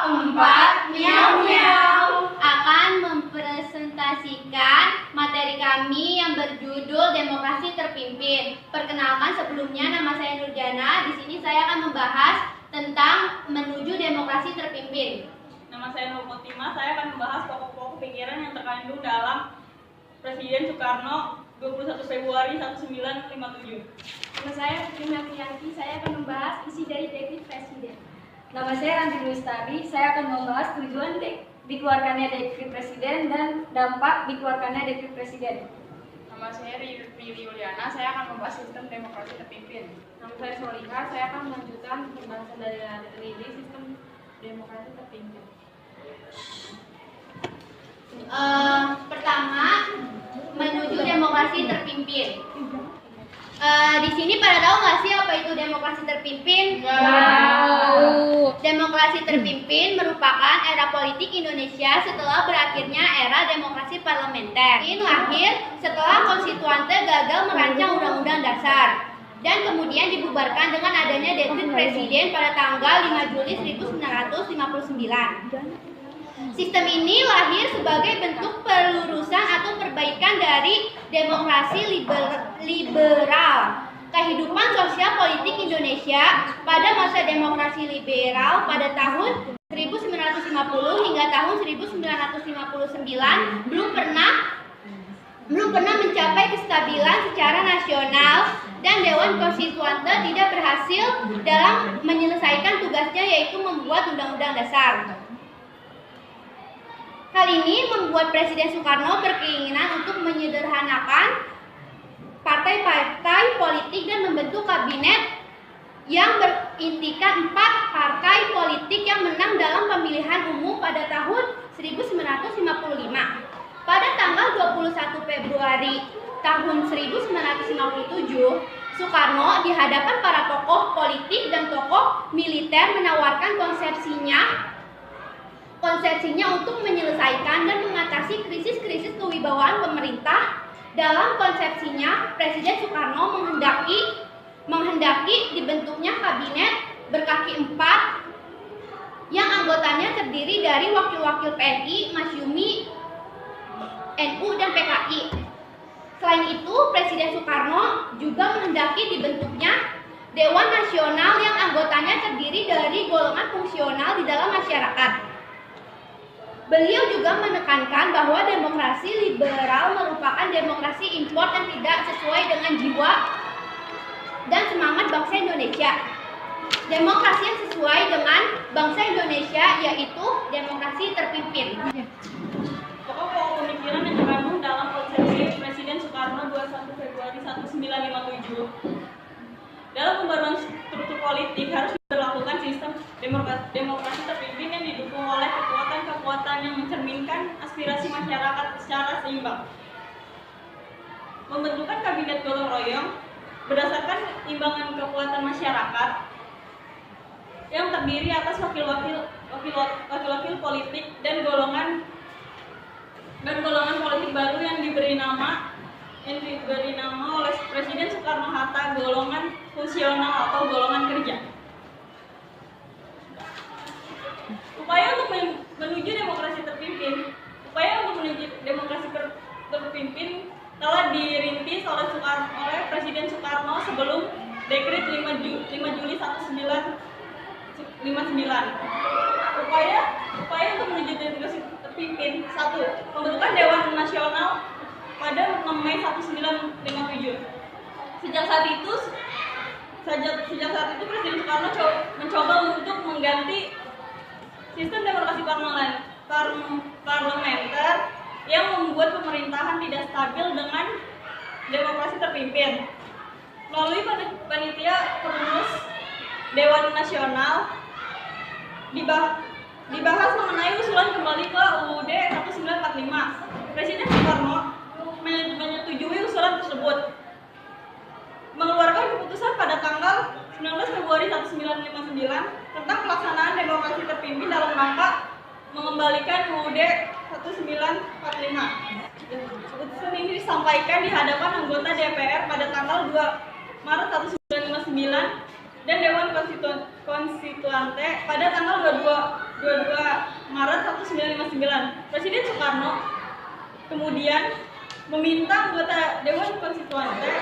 4 Miau Miau akan mempresentasikan materi kami yang berjudul Demokrasi Terpimpin. Perkenalkan, sebelumnya nama saya Nurjana. Di sini saya akan membahas tentang menuju demokrasi terpimpin. Nama saya Nur Mutima. Saya akan membahas pokok-pokok pikiran yang terkandung dalam Presiden Soekarno 21 Februari 1957. Nama saya Putri Melkianti. Saya akan membahas isi dari dekret Presiden. Nama saya Ranti Lustari. Saya akan membahas tujuan dikeluarkannya dekret Presiden dan dampak dikeluarkannya dekret Presiden. Nama saya Riri Yuliana. Saya akan membahas sistem demokrasi terpimpin. Nama saya Solika. Saya akan melanjutkan pembahasan dari sistem demokrasi terpimpin. Pertama, menuju demokrasi terpimpin. Di sini pada tahu nggak sih apa itu demokrasi terpimpin? Tahu. Demokrasi terpimpin merupakan era politik Indonesia setelah berakhirnya era demokrasi parlementer. Ini lahir setelah konstituante gagal merancang undang-undang dasar dan kemudian dibubarkan dengan adanya dekret presiden pada tanggal 5 Juli 1959. Sistem ini lahir sebagai bentuk pelurusan atau perbaikan dari demokrasi liberal. Kehidupan sosial politik Indonesia pada masa demokrasi liberal pada tahun 1950 hingga tahun 1959 belum pernah mencapai kestabilan secara nasional dan Dewan Konstituante tidak berhasil dalam menyelesaikan tugasnya, yaitu membuat undang-undang dasar. Hal ini membuat Presiden Soekarno berkeinginan untuk menyederhanakan partai-partai politik dan membentuk kabinet yang berintikan 4 partai politik yang menang dalam pemilihan umum pada tahun 1955. Pada tanggal 21 Februari tahun 1957, Soekarno di hadapan para tokoh politik dan tokoh militer menawarkan konsepsinya untuk menyelesaikan dan mengatasi krisis-krisis kewibawaan pemerintah. Dalam konsepsinya, Presiden Soekarno menghendaki dibentuknya kabinet berkaki 4 yang anggotanya terdiri dari wakil-wakil PNI, Masyumi, NU, dan PKI. Selain itu, Presiden Soekarno juga menghendaki dibentuknya Dewan Nasional yang anggotanya terdiri dari golongan fungsional di dalam masyarakat. Beliau juga menekankan bahwa demokrasi liberal merupakan demokrasi impor dan tidak sesuai dengan jiwa dan semangat bangsa Indonesia. Demokrasi yang sesuai dengan bangsa Indonesia yaitu demokrasi terpimpin. Pokok-pokok pemikiran yang terkandung dalam konsepsi Presiden Soekarno 21 Februari 1957. Dalam pembaruan struktur politik harus diberlakukan sistem demokrasi terpimpin yang didukung oleh kekuatan yang mencerminkan aspirasi masyarakat secara seimbang. Pembentukan kabinet gotong royong berdasarkan imbangan kekuatan masyarakat yang terdiri atas wakil-wakil politik dan golongan politik baru yang diberi nama oleh Presiden Soekarno-Hatta golongan fungsional atau golongan kerja. Upaya untuk menuju demokrasi terpimpin telah dirintis oleh Presiden Soekarno sebelum dekret 5 Juli 1959. Upaya untuk menuju demokrasi terpimpin: 1. Pembentukan Dewan Nasional pada 6 Mei 1957. Sejak saat itu Presiden Soekarno mencoba untuk mengganti sistem demokrasi parlementer yang membuat pemerintahan tidak stabil dengan demokrasi terpimpin. Melalui panitia perumus Dewan Nasional dibahas mengenai usulan kembali ke UUD 1945. Presiden Soekarno menyetujui usulan tersebut, mengeluarkan keputusan pada tanggal 19 Februari 1959 tentang pelaksanaan demokrasi terpimpin dalam rangka mengembalikan UUD 1945. Keputusan ini disampaikan di hadapan anggota DPR pada tanggal 2 Maret 1959 dan Dewan Konstituante pada tanggal 22 22 Maret 1959. Presiden Soekarno kemudian meminta anggota Dewan Konstituante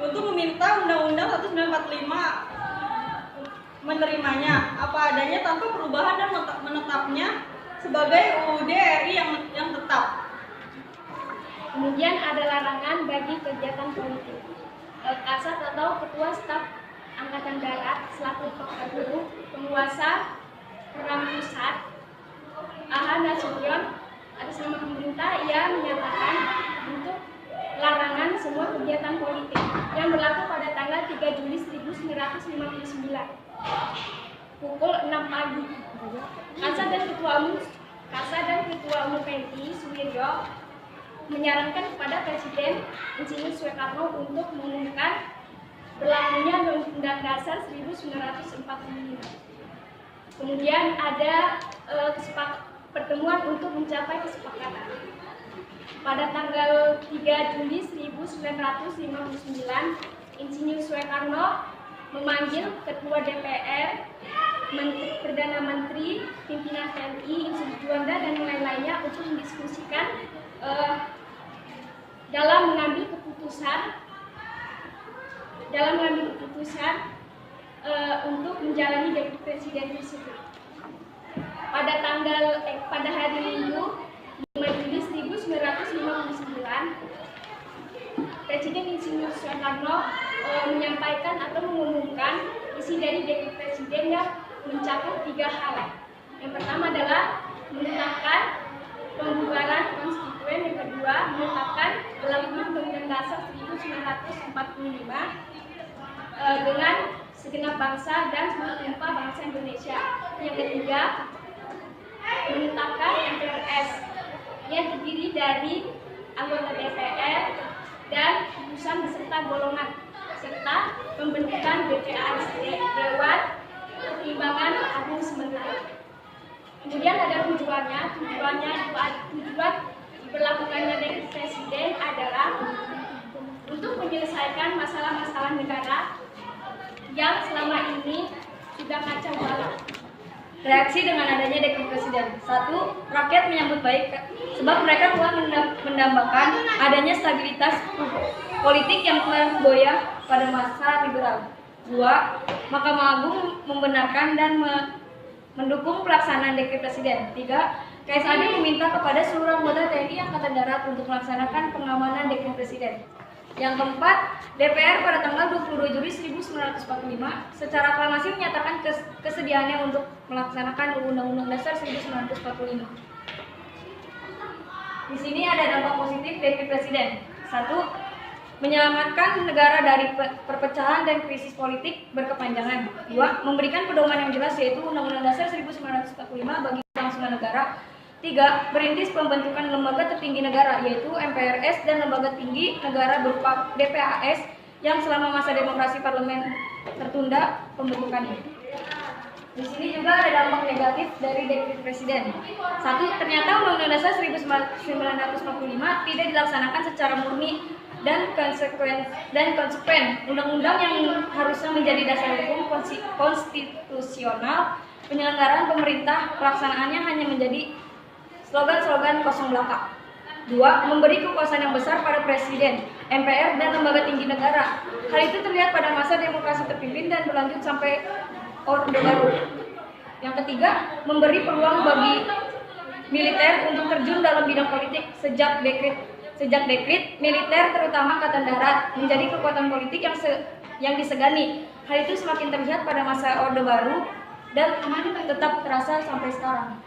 untuk meminta Undang-Undang 1945 menerimanya apa adanya tanpa perubahan dan menetapnya sebagai UUD RI yang tetap. Kemudian ada larangan bagi kegiatan politik. Kasat atau Ketua Staf Angkatan Darat selaku guru penguasa perang pusat AH Nasution atas nama pemerintah ia menyatakan untuk larangan semua kegiatan politik yang berlaku pada tanggal 3 Juli 1959 pukul 6 pagi. Kasat dan Ketua Umum PNI Suwiryo menyarankan kepada Presiden Insinyur Soekarno untuk mengumumkan berlakunya Undang-Undang Dasar 1945. Kemudian ada pertemuan untuk mencapai kesepakatan. Pada tanggal 3 Juli 1959, Insinyur Soekarno memanggil Ketua DPR, Perdana Menteri, pimpinan TNI, Insinyur Juanda, dan lain-lainnya untuk mendiskusikan dalam mengambil keputusan untuk menjalani dekret presiden tersebut. Pada hari Minggu 5 Juli 1959, Presiden Insinyur Soekarno menyampaikan atau mengumumkan isi dari dekret presiden yang mencakup 3 hal. Yang pertama adalah menetapkan pembubaran konstituen, yang kedua menetapkan berlakunya Undang-Undang Dasar 1945 dengan segenap bangsa dan seluruh tumpah bangsa Indonesia. Yang ketiga menetapkan MPRS yang terdiri dari anggota DPR dan utusan beserta golongan serta pembentukan DPAS Dewan Pertimbangan Agung sementara. Kemudian ada tujuan diberlakukannya dekret presiden adalah untuk menyelesaikan masalah-masalah negara yang selama ini sudah kacau balau. Reaksi dengan adanya dekret presiden. 1. Rakyat menyambut baik sebab mereka telah mendambakan adanya stabilitas politik yang telah goyah pada masa liberal. 2. Mahkamah Agung membenarkan dan mendukung pelaksanaan dekret presiden. 3. KSAD meminta kepada seluruh anggota TNI Angkatan Darat untuk melaksanakan pengamanan dekret presiden. Yang keempat, DPR pada tanggal 22 Juli 1945 secara aklamasi menyatakan kesediaannya untuk melaksanakan Undang-Undang Dasar 1945. Di sini ada dampak positif dekret presiden. 1. Menyelamatkan negara dari perpecahan dan krisis politik berkepanjangan. 2. Memberikan pedoman yang jelas yaitu Undang-Undang Dasar 1945 bagi kelangsungan negara. 3. Merintis pembentukan lembaga tertinggi negara yaitu MPRS dan lembaga tinggi negara berupa DPAS yang selama masa demokrasi parlemen tertunda pembentukannya. Di sini juga ada dampak negatif dari dekret presiden. 1. Ternyata Undang-Undang Dasar 1945 tidak dilaksanakan secara murni dan konsekuen. Undang-undang yang harusnya menjadi dasar hukum konstitusional penyelenggaraan pemerintah pelaksanaannya hanya menjadi slogan-slogan kosong belaka. 2. Memberi kekuasaan yang besar pada presiden, MPR, dan lembaga tinggi negara. Hal itu terlihat pada masa demokrasi terpimpin dan berlanjut sampai Orde Baru. Yang ketiga, memberi peluang bagi militer untuk terjun dalam bidang politik. Sejak dekret, militer terutama Angkatan Darat menjadi kekuatan politik yang disegani. Hal itu semakin terlihat pada masa Orde Baru dan tetap terasa sampai sekarang.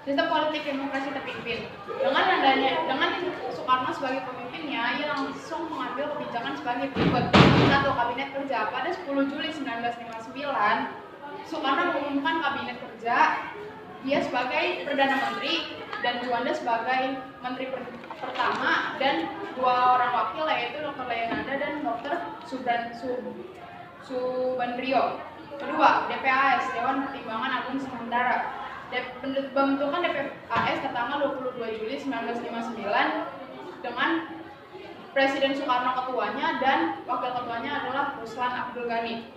Sistem politik demokrasi terpimpin. Dengan Soekarno sebagai pemimpinnya, ia langsung mengambil kebijakan sebagai berikut. 1. Kabinet Kerja. Pada 10 Juli 1959, Soekarno mengumumkan Kabinet Kerja. Dia sebagai Perdana Menteri dan Juanda sebagai Menteri pertama dan 2 orang wakil yaitu Dr. Leonardo dan Dr. Subandrio. Kedua, DPAS, Dewan Pertimbangan Agung Sementara. Pembentukan DPAS tertanggal 22 Juli 1959 dengan Presiden Soekarno ketuanya dan wakil ketuanya adalah Ruslan Abdul Ghani.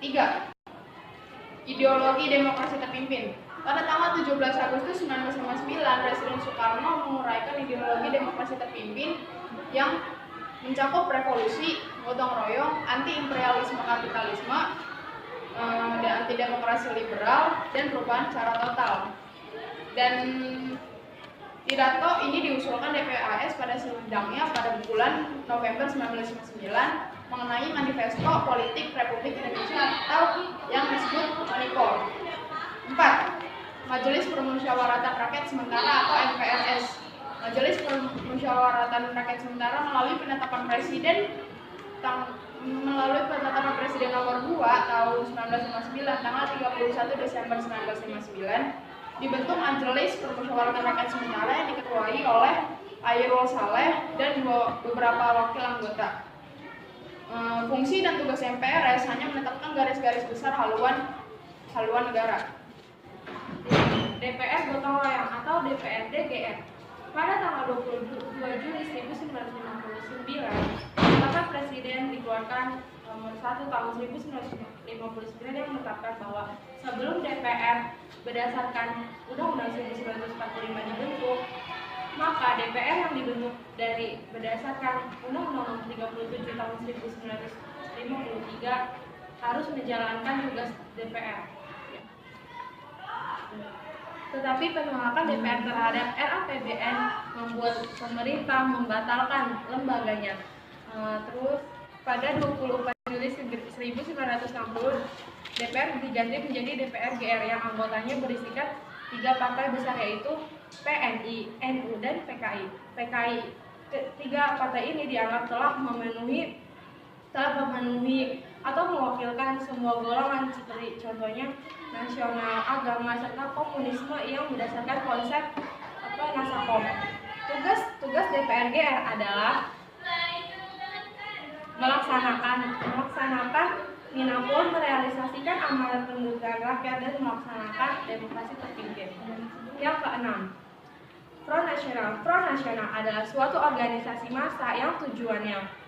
3. Ideologi demokrasi terpimpin. Pada tanggal 17 Agustus 1959, Presiden Soekarno menguraikan ideologi demokrasi terpimpin yang mencakup revolusi, gotong royong, anti-imperialisme kapitalisme, dan anti-demokrasi liberal, dan perubahan secara total. Dan pidato ini diusulkan DPAS pada sidangnya pada bulan November 1959 mengenai Manifesto Politik Republik Indonesia atau yang disebut Manipol. 4. Majelis Permusyawaratan Rakyat Sementara atau MPRS. Majelis Permusyawaratan Rakyat Sementara melalui penetapan Presiden nomor 2 tahun 1959 tanggal 31 Desember 1959 dibentuk Majelis Permusyawaratan Rakyat Sementara yang diketuai oleh Airul Saleh dan beberapa wakil anggota. Fungsi dan tugas MPRS hanya menetapkan garis-garis besar haluan negara. DPR Gotong Royong atau DPRD GR. Pada tanggal 22 Juli 1959, Bapak Presiden dikeluarkan nomor 1 tahun 1959 yang menetapkan bahwa sebelum DPR berdasarkan Undang-Undang 1945 dibentuk, maka DPR yang dibentuk berdasarkan Undang-Undang 37 tahun 1953 harus menjalankan tugas DPR. Tetapi penolakan DPR terhadap RAPBN membuat pemerintah membatalkan lembaganya. Terus pada 24 Juli 1960 DPR diganti menjadi DPR GR yang anggotanya berisikan 3 partai besar yaitu PNI, NU, dan PKI. Ketiga partai ini dianggap telah memenuhi atau mewakilkan semua golongan seperti contohnya nasional, agama, serta komunisme yang berdasarkan konsep Nasakom. Tugas DPR GR adalah melaksanakan Minapol, merealisasikan amanat pemilihan rakyat dan melaksanakan demokrasi terpimpin. Yang keenam, Front Nasional adalah suatu organisasi massa yang tujuannya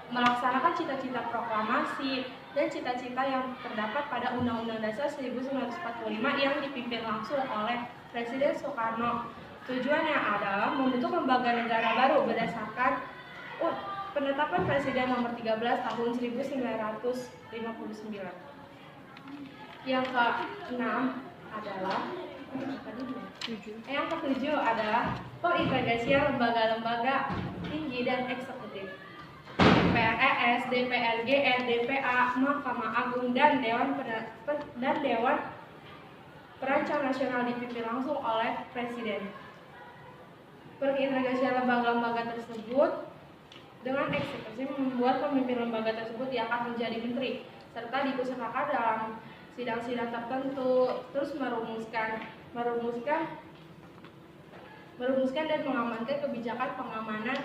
melaksanakan cita-cita proklamasi dan cita-cita yang terdapat pada Undang-Undang Dasar 1945 yang dipimpin langsung oleh Presiden Soekarno. Tujuannya adalah membentuk lembaga negara baru berdasarkan penetapan Presiden nomor 13 tahun 1959. Yang ke-6 adalah yang ke-7 adalah pengintegrasian lembaga-lembaga tinggi dan eksekutif. DPR-ES, DPR-GR, DPA, Mahkamah Agung, dan Dewan Perancang Nasional dipimpin langsung oleh Presiden. Pengintegrasian lembaga-lembaga tersebut dengan eksekutif membuat pemimpin lembaga tersebut yang akan menjadi menteri, serta diusahakan dalam sidang-sidang tertentu, terus merumuskan dan mengamankan kebijakan pengamanan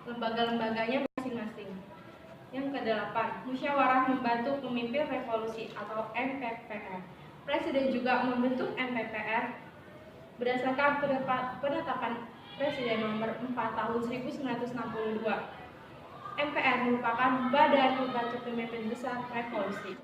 lembaga-lembaganya masing-masing. Yang ke-8, musyawarah membantu pemimpin revolusi atau MPPR. Presiden juga membentuk MPPR berdasarkan penetapan Presiden nomor 4 tahun 1962. MPR merupakan badan pembantu pemimpin besar revolusi.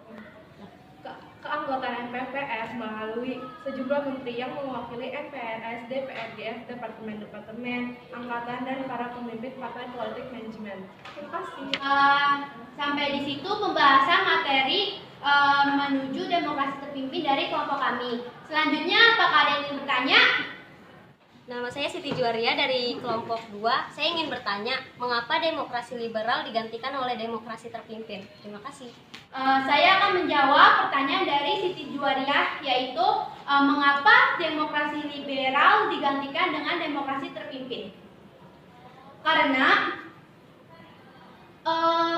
Keanggotaan MPPR melalui sejumlah menteri yang mewakili MPRS, DPRGF, departemen-departemen, angkatan, dan para pemimpin partai politik manajemen. Terima kasih. Sampai di situ pembahasan materi menuju demokrasi terpimpin dari kelompok kami. Selanjutnya, apakah ada yang ingin bertanya? Nama saya Siti Juwaria dari kelompok 2. Saya ingin bertanya, mengapa demokrasi liberal digantikan oleh demokrasi terpimpin? Terima kasih. Saya akan menjawab pertanyaan dari Siti Juwaria, yaitu mengapa demokrasi liberal digantikan dengan demokrasi terpimpin? Karena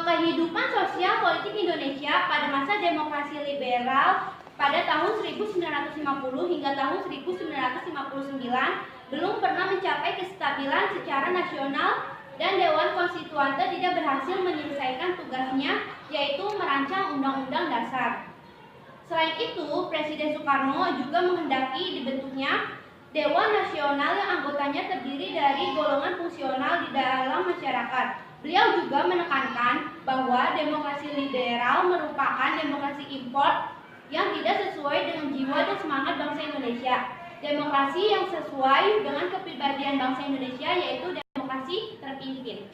kehidupan sosial politik Indonesia pada masa demokrasi liberal pada tahun 1950 hingga tahun 1959 belum pernah mencapai kestabilan secara nasional dan Dewan Konstituante tidak berhasil menyelesaikan tugasnya, yaitu merancang Undang-Undang Dasar. Selain itu, Presiden Soekarno juga menghendaki dibentuknya Dewan Nasional yang anggotanya terdiri dari golongan fungsional di dalam masyarakat. Beliau juga menekankan bahwa demokrasi liberal merupakan demokrasi import yang tidak sesuai dengan jiwa dan semangat bangsa Indonesia. Demokrasi yang sesuai dengan kepribadian bangsa Indonesia yaitu demokrasi terpimpin.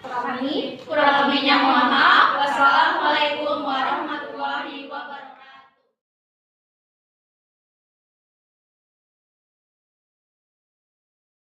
Kami kurang lebihnya mohon maaf.